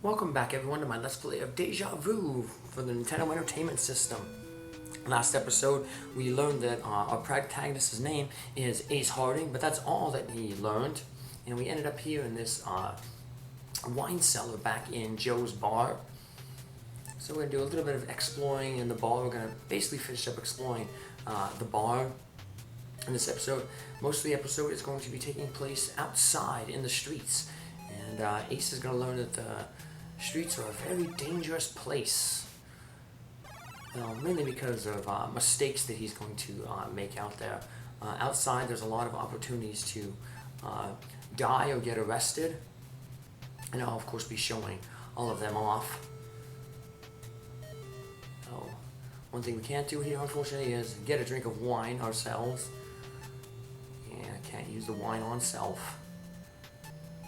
Welcome back everyone to my Let's Play of Déjà Vu for the Nintendo Entertainment System. Last episode we learned that our protagonist's name is Ace Harding, but that's all that he learned. And we ended up here in this wine cellar back in Joe's bar. So we're going to do a little bit of exploring in the bar. We're going to basically finish up exploring the bar in this episode. Most of the episode is going to be taking place outside in the streets. And Ace is going to learn that the streets are a very dangerous place. Mainly because of mistakes that he's going to make out there. Outside, there's a lot of opportunities to die or get arrested. And I'll, of course, be showing all of them off. So, one thing we can't do here, unfortunately, is get a drink of wine ourselves. Yeah, I can't use the wine on self.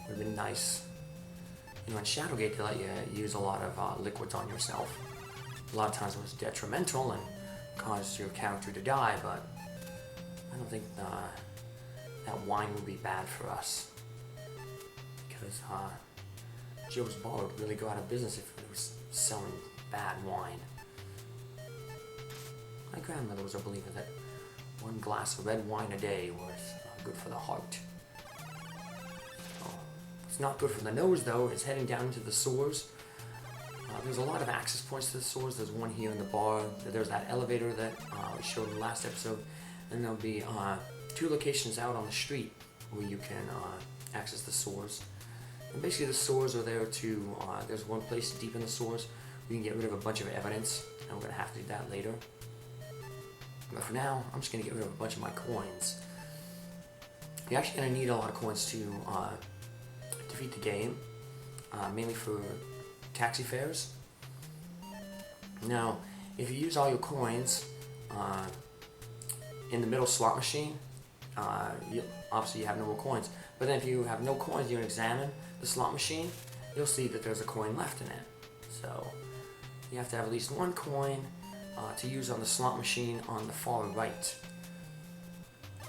Would have been nice. You know, in Shadowgate, they let you use a lot of liquids on yourself. A lot of times it was detrimental and caused your character to die, but I don't think that wine would be bad for us. Because Joe's bar would really go out of business if it was selling bad wine. My grandmother was a believer that one glass of red wine a day was good for the heart. It's not good for the nose, though. It's heading down into the sewers. There's a lot of access points to the sewers. There's one here in the bar. There's that elevator that we showed in the last episode. And there'll be 2 locations out on the street where you can access the sewers. And basically the sewers are there to, there's one place deep in the sewers where you can get rid of a bunch of evidence. And we're going to have to do that later. But for now, I'm just going to get rid of a bunch of my coins. You're actually going to need a lot of coins to defeat the game, mainly for taxi fares. Now, if you use all your coins in the middle slot machine, obviously you have no more coins. But then if you have no coins, you examine the slot machine, you'll see that there's a coin left in it. So you have to have at least 1 coin to use on the slot machine on the far right.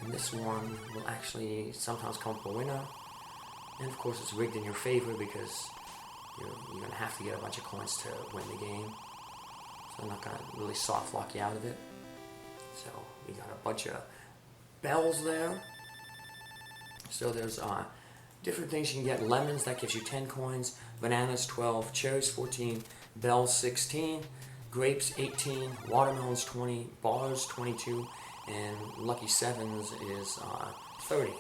And this one will actually sometimes come up a winner. And of course it's rigged in your favor because you're going to have to get a bunch of coins to win the game. So I'm not going to really soft lock you out of it. So we got a bunch of bells there. So there's different things you can get. Lemons, that gives you 10 coins. Bananas, 12. Cherries, 14. Bells, 16. Grapes, 18. Watermelons, 20. Bars, 22. And Lucky Sevens is 30.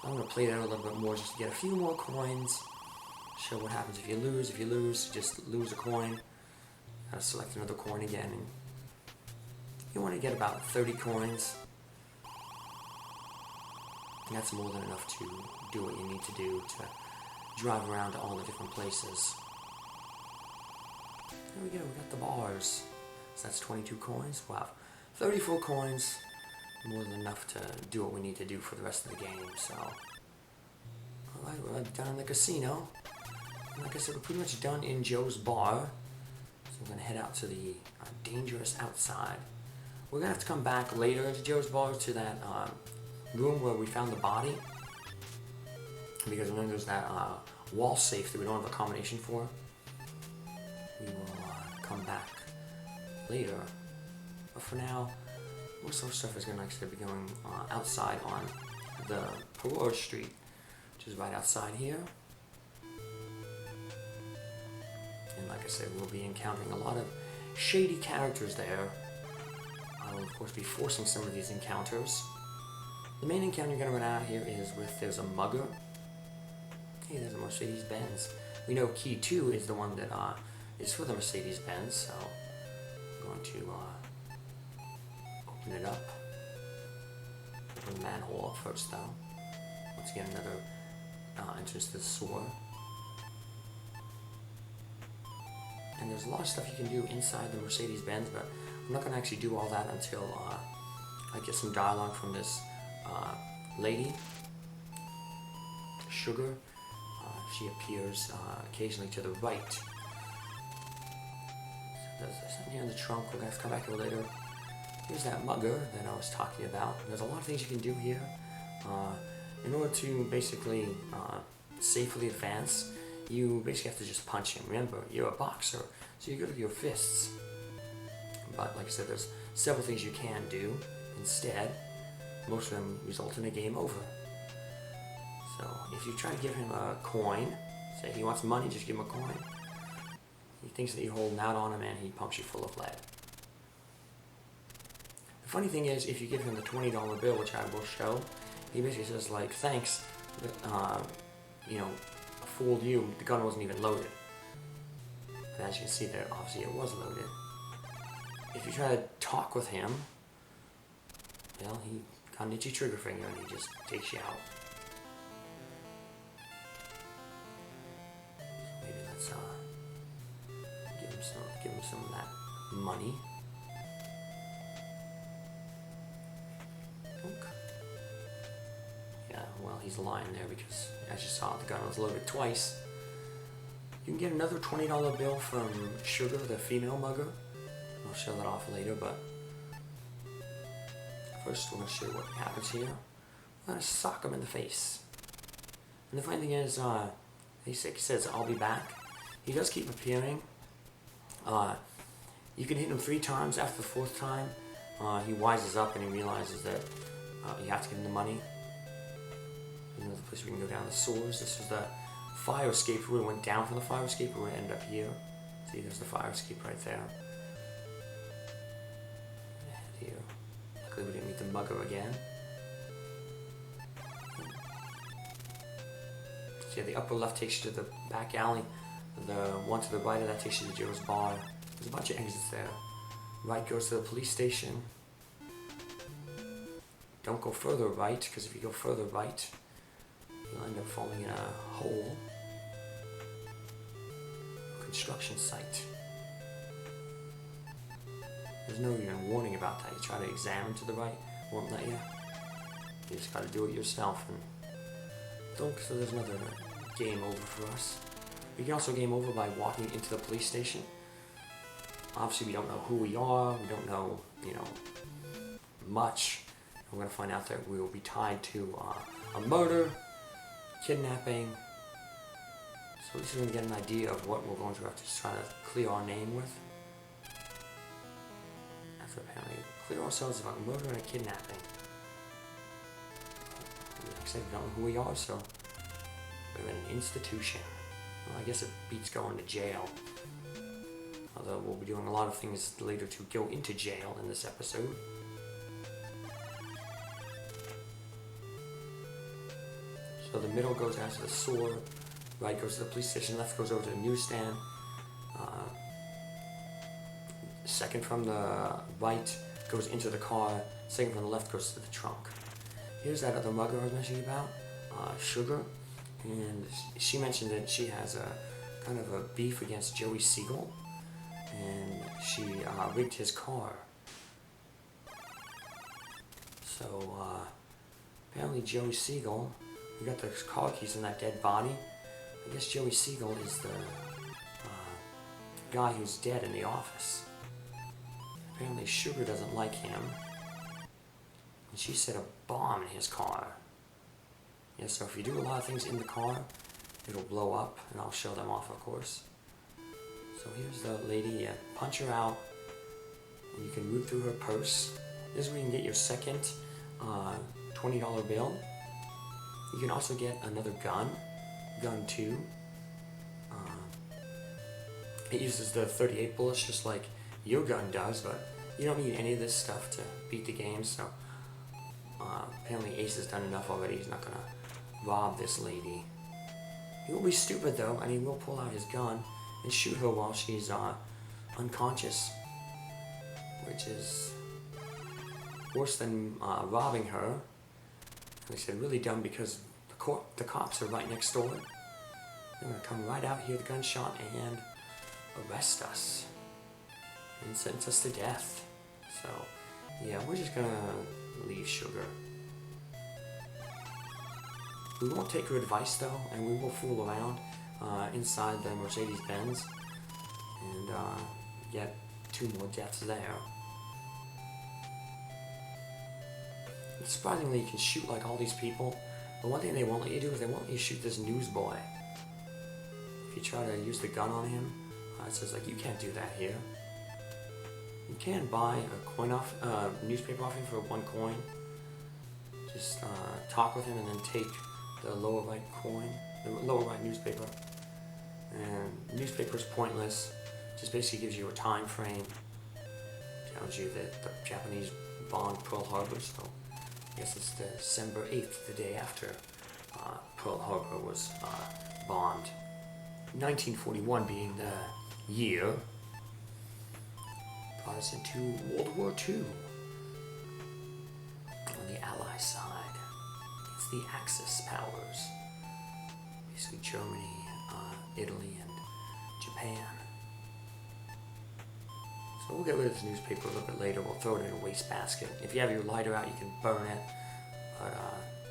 I'm going to play that a little bit more just to get a few more coins. Show what happens if you lose. If you lose, just lose a coin. Select another coin again. And you want to get about 30 coins. And that's more than enough to do what you need to do to drive around to all the different places. There we go, we got the bars. So that's 22 coins. Wow. 34 coins. More than enough to do what we need to do for the rest of the game, so. Alright, we're done in the casino. And like I said, we're pretty much done in Joe's bar. So we're going to head out to the dangerous outside. We're going to have to come back later into Joe's bar to that room where we found the body. Because remember there's that wall safe that we don't have a combination for. We will come back later. But for now, most of our stuff is going to actually be going outside on the Parole Street, which is right outside here. And like I said, we'll be encountering a lot of shady characters there. I will, of course, be forcing some of these encounters. The main encounter you're going to run out here is with, there's a mugger. Hey, there's a Mercedes-Benz. We know key 2 is the one that is for the Mercedes-Benz, so I'm going to open it up. Open the manhole up first, though. Once again, another entrance to the sewer. And there's a lot of stuff you can do inside the Mercedes-Benz, but I'm not going to actually do all that until I get some dialogue from this lady, Sugar. She appears occasionally to the right. So there's something here in the trunk. We're going to have to come back here later. Here's that mugger that I was talking about. There's a lot of things you can do here. In order to basically safely advance, you basically have to just punch him. Remember, you're a boxer, so you're good with your fists. But like I said, there's several things you can do instead. Most of them result in a game over. So if you try to give him a coin, say he wants money, just give him a coin. He thinks that you're holding out on him and he pumps you full of lead. The funny thing is, if you give him the $20 bill, which I will show, he basically says like, thanks, you know, I fooled you, the gun wasn't even loaded. But as you can see there, obviously it was loaded. If you try to talk with him, well, he got an itchy trigger finger and he just takes you out. So maybe let's give him some of that money. Yeah, well, he's lying there because, as you saw, the gun was loaded twice. You can get another $20 bill from Sugar, the female mugger. I'll show that off later, but first we're going to show you what happens here. We're going to sock him in the face. And the funny thing is, he says, I'll be back. He does keep appearing. You can hit him 3 times. After the 4th time, he wises up and he realizes that you have to give him the money. There's another place we can go down the sewers. This was the fire escape route. We went down from the fire escape route and ended up here. See, there's the fire escape right there. And here. Luckily we didn't meet the mugger again. So yeah, the upper left takes you to the back alley. The one to the right of that takes you to Joe's bar. There's a bunch of exits there. Right goes to the police station. Don't go further right, because if you go further right, you'll end up falling in a hole. Construction site. There's no even warning about that. You try to examine to the right, won't let you. You just gotta do it yourself. And don't, so there's another game over for us. We can also game over by walking into the police station. Obviously we don't know who we are, we don't know, you know, much. We're going to find out that we will be tied to a murder, kidnapping. So at least we're going to get an idea of what we're going to have to try to clear our name with. After apparently clear ourselves about murder and a kidnapping. Like I said, we don't know who we are, so we're in an institution. Well, I guess it beats going to jail. Although we'll be doing a lot of things later to go into jail in this episode. So the middle goes out to the sewer, right goes to the police station, left goes over to the newsstand. Second from the right goes into the car, second from the left goes to the trunk. Here's that other mugger I was mentioning about, Sugar, and she mentioned that she has a kind of a beef against Joey Siegel, and she rigged his car. So apparently Joey Siegel, we got the car keys in that dead body. I guess Joey Siegel is the guy who's dead in the office. Apparently Sugar doesn't like him, and she set a bomb in his car. Yeah, so if you do a lot of things in the car, it'll blow up, and I'll show them off, of course. So here's the lady, you punch her out, and you can root through her purse. This is where you can get your second $20 bill. You can also get another gun, gun 2. It uses the 38 bullets just like your gun does, but you don't need any of this stuff to beat the game, so apparently Ace has done enough already. He's not gonna rob this lady. He will be stupid though, and he will pull out his gun and shoot her while she's unconscious, which is worse than robbing her. Like I said, really dumb, because the cops are right next door. They're gonna come right out, hear the gunshot, and arrest us and sentence us to death. So yeah, we're just gonna leave Sugar. We won't take her advice though, and we will fool around inside the Mercedes-Benz and get 2 more deaths there. Surprisingly, you can shoot like all these people, but one thing they won't let you do is they won't let you shoot this newsboy. you try to use the gun on him, it says like you can't do that here. You can buy a coin off, newspaper off him for 1 coin. Just talk with him and then take the lower right coin, the lower right newspaper. And newspaper's pointless. Just basically gives you a time frame. Tells you that the Japanese bombed Pearl Harbor, so I guess it's December 8th, the day after Pearl Harbor was bombed. 1941 being the year brought us into World War II. On the Allied side, it's the Axis powers. Basically Germany, Italy, and Japan. So we'll get rid of this newspaper a little bit later. We'll throw it in a wastebasket. If you have your lighter out, you can burn it. But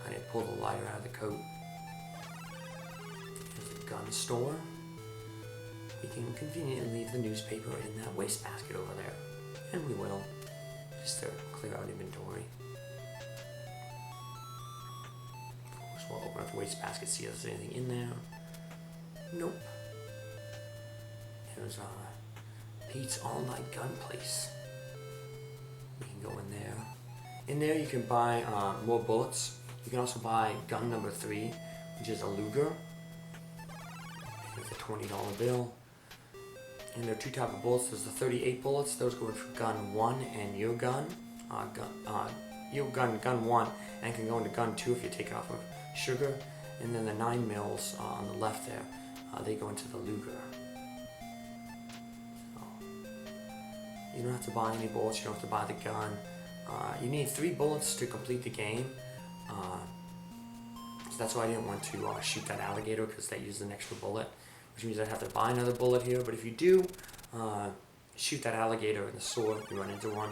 I didn't pull the lighter out of the coat. Here's a gun store. We can conveniently leave the newspaper in that wastebasket over there. And we will. Just to clear out inventory. Of course, we'll open up the wastebasket, see if there's anything in there. Nope. There's Pete's all-night gun place. We can go in there. In there you can buy more bullets. You can also buy gun number 3, which is a Luger. With a $20 bill. And there are 2 types of bullets. There's the 38 bullets. Those go for gun 1 and your gun. Gun 1, and can go into gun 2 if you take it off of sugar. And then the 9 mils on the left there, they go into the Luger. You don't have to buy any bullets, you don't have to buy the gun. You need 3 bullets to complete the game. So that's why I didn't want to shoot that alligator, because that used an extra bullet. Which means I'd have to buy another bullet here. But if you do shoot that alligator in the sword, you run into one,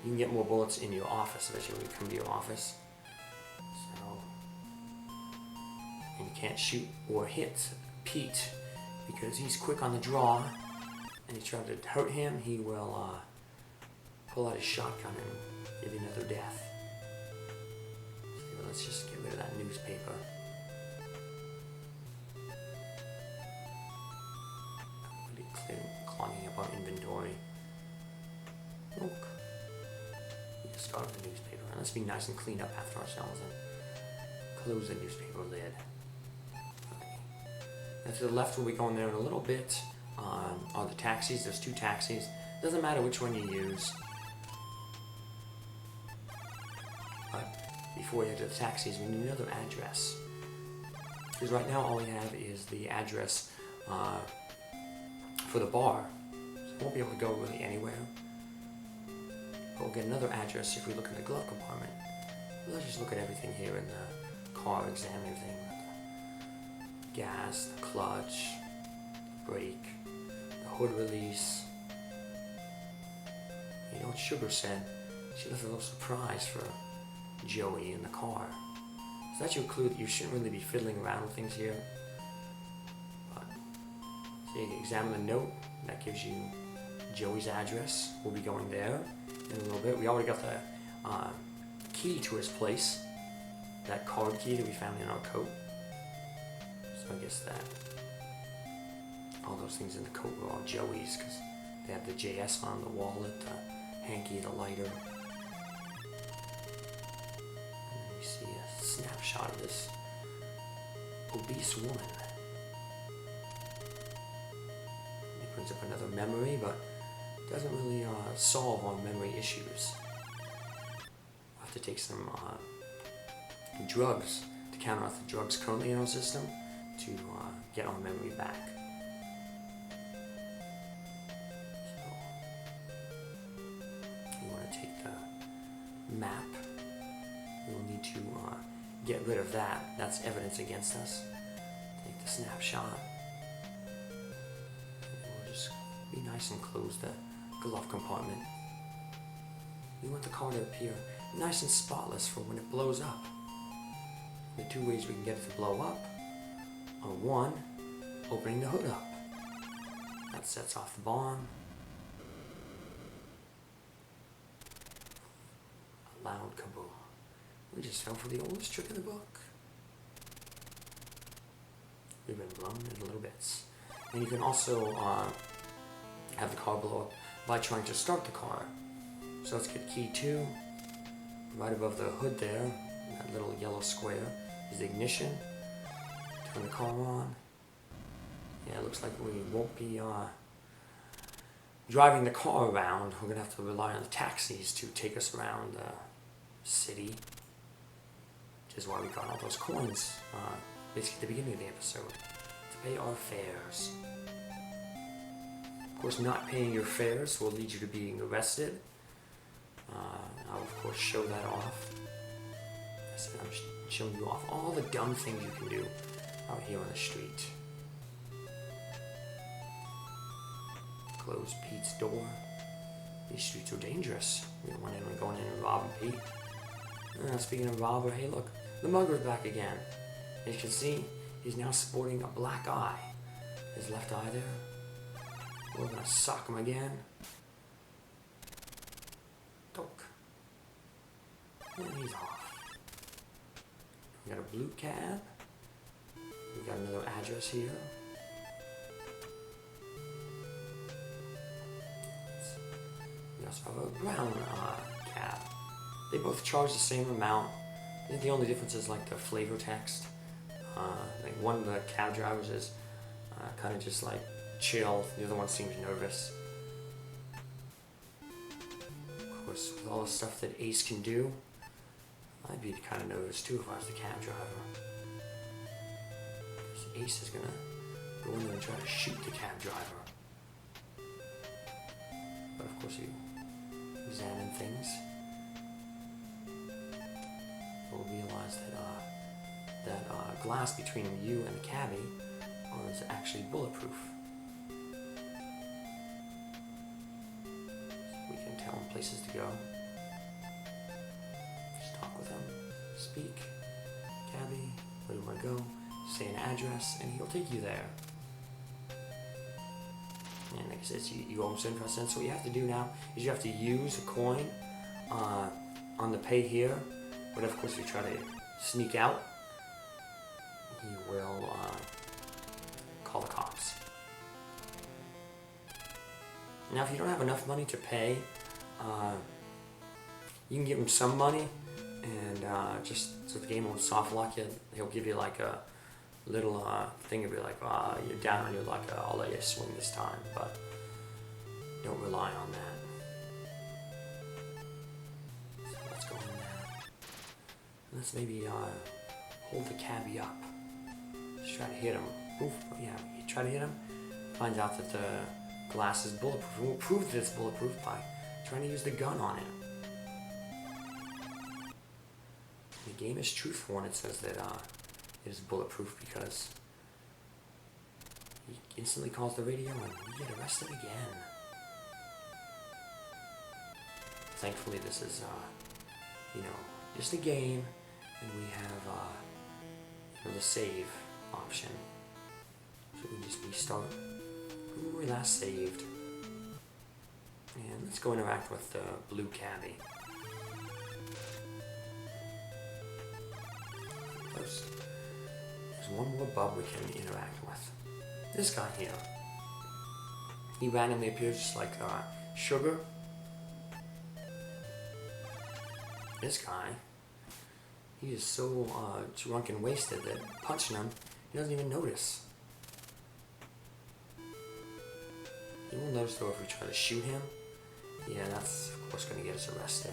you can get more bullets in your office, especially when you come to your office. So, and you can't shoot or hit Pete, because he's quick on the draw. And you try to hurt him, he will pull out his shotgun and give you another death. So let's just get rid of that newspaper. Really clogging up our inventory. Look. We just start with the newspaper. And let's be nice and clean up after ourselves and close the newspaper lid. Okay. And to the left, we'll be going there in a little bit. Are the taxis. There's 2 taxis. Doesn't matter which one you use. But before we head to the taxis, we need another address. Because right now all we have is the address for the bar. So we won't be able to go really anywhere. But we'll get another address if we look in the glove compartment. Let's just look at everything here in the car, examine everything. The gas, the clutch, brake, the hood release. You know what Sugar said? She left a little surprise for Joey in the car. So that's your clue that you shouldn't really be fiddling around with things here. But, so you can examine the note. That gives you Joey's address. We'll be going there in a little bit. We already got the key to his place. That card key that we found in our coat. So I guess that all those things in the coat were all Joey's, because they have the JS on, the wallet, the hanky, the lighter. And then you see a snapshot of this obese woman. It brings up another memory, but doesn't really solve our memory issues. We'll have to take some drugs to counteract the drugs currently in our system to get our memory back. Map. We will need to get rid of that. That's evidence against us. Take the snapshot. And we'll just be nice and close the glove compartment. We want the car to appear nice and spotless for when it blows up. The 2 ways we can get it to blow up are 1, opening the hood up. That sets off the bomb. Loud kaboom. We just fell for the oldest trick in the book. We've been blown into little bits. And you can also have the car blow up by trying to start the car. So let's get key 2. Right above the hood there, that little yellow square, is the ignition. Turn the car on. Yeah, it looks like we won't be driving the car around. We're going to have to rely on the taxis to take us around the city. Which is why we got all those coins, basically at the beginning of the episode, to pay our fares. Of course, not paying your fares will lead you to being arrested. I'll of course show that off. I said I'm showing you off all the dumb things you can do out here on the street. Close Pete's door. These streets are dangerous. We don't want anyone going in and robbing Pete. Speaking of robber, hey look, the mugger's back again. As you can see, he's now sporting a black eye. His left eye there. We're gonna sock him again. Doke. And he's off. We got a blue cab. We got another address here. We also have a brown cab. They both charge the same amount. I think the only difference is like the flavor text. Like one of the cab drivers is kind of just like chill. The other one seems nervous. Of course, with all the stuff that Ace can do, I'd be kind of nervous too if I was the cab driver. Because Ace is gonna go in there and try to shoot the cab driver. But of course, you examine things. You'll realize that glass between you and the cabbie is actually bulletproof. We can tell him places to go. Just talk with him. Speak. Cabbie, where do you want to go? Say an address, and he'll take you there. And like I said, you owe him 75 cents. So what you have to do now is you have to use a coin on the pay here. But of course, if you try to sneak out, he will call the cops. Now, if you don't have enough money to pay, you can give him some money, and just so the game won't soft lock you, he'll give you like a little thing. It'll be like, you're down on your luck, I'll let you swing this time, but don't rely on that. So let's go in there. Let's maybe hold the cabbie up. Just try to hit him. Oof, yeah, you try to hit him, find out that the glass is bulletproof. We'll prove that it's bulletproof by trying to use the gun on it. The game is truthful when it says that it is bulletproof, because he instantly calls the radio and we get arrested again. Thankfully, this is, just a game, and we have the save option. So we just restart where we last saved. And let's go interact with the blue cabbie. First, there's one more bub we can interact with. This guy here. He randomly appears just like Sugar. This guy, he is so drunk and wasted that punching him, he doesn't even notice. He will notice though if we try to shoot him. Yeah, that's of course going to get us arrested.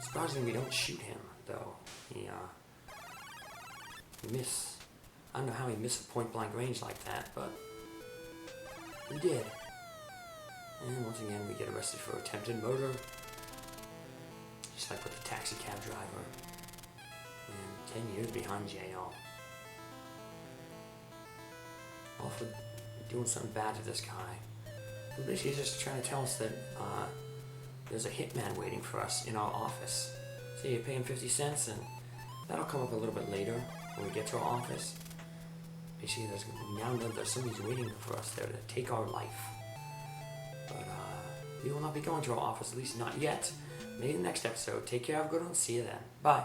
Surprisingly, we don't shoot him though. He miss. I don't know how he missed a point blank range like that, but he did. And once again, we get arrested for attempted murder. Just like with the taxi cab driver. And 10 years behind jail. All for doing something bad to this guy. So basically, he's just trying to tell us that there's a hitman waiting for us in our office. So you pay him 50 cents, and that'll come up a little bit later when we get to our office. Basically, we now know there's somebody's waiting for us there to take our life. But we will not be going to our office, at least not yet. Maybe the next episode. Take care, have a good one, see you then. Bye.